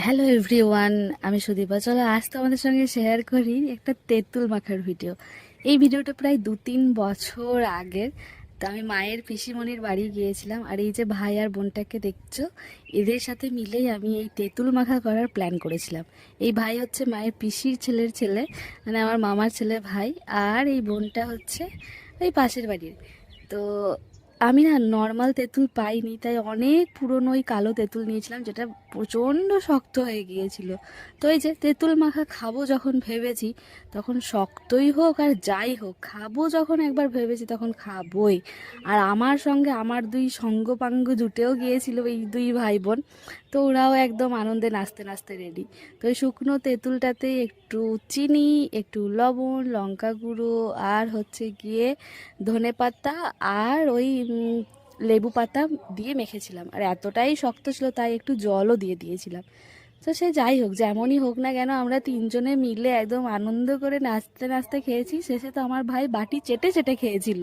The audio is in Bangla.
হ্যালো এভরিওয়ান, আমি সুদীপা। চলো আজ তোমাদের সঙ্গে শেয়ার করি একটা তেঁতুল মাখার ভিডিও। এই ভিডিওটা প্রায় 2-3 বছর আগের। তো আমি মায়ের পিসিমণির বাড়ি গিয়েছিলাম, আর এই যে ভাই আর বোনটাকে দেখছো, এদের সাথে মিলেই আমি এই তেঁতুল মাখা করার প্ল্যান করেছিলাম। এই ভাই হচ্ছে মায়ের পিসির ছেলের ছেলে, মানে আমার মামার ছেলে ভাই। আর এই বোনটা হচ্ছে ওই পাশের বাড়ির। তো আমি না নর্মাল তেঁতুল পাইনি, তাই অনেক পুরনো ওই কালো তেঁতুল নিয়েছিলাম, যেটা প্রচণ্ড শক্ত হয়ে গিয়েছিল। তো এই যে তেঁতুল মাখা খাবো যখন ভেবেছি, তখন শক্তই হোক আর যাই হোক, খাবো যখন একবার ভেবেছি তখন খাবোই। আর আমার সঙ্গে আমার দুই সঙ্গপাঙ্গ জুটেও গিয়েছিল, এই দুই ভাই বোন। তো ওরাও একদম আনন্দে নাচতে নাচতে রেডি। তো এই শুকনো তেঁতুলটাতে একটু চিনি, একটু লবণ, লঙ্কা গুঁড়ো, আর হচ্ছে গিয়ে ধনেপাতা, আর ওই লেবু পাতা দিয়ে মেখেছিলাম। আর এতটাই শক্ত ছিল তাই একটু জলও দিয়ে দিয়েছিলাম। তো সে যাই হোক, যেমনই হোক না কেন, আমরা তিনজনে মিলে একদম আনন্দ করে নাচতে নাচতে খেয়েছি। শেষে তো আমার ভাই বাটি চেটে চেটে খেয়েছিল।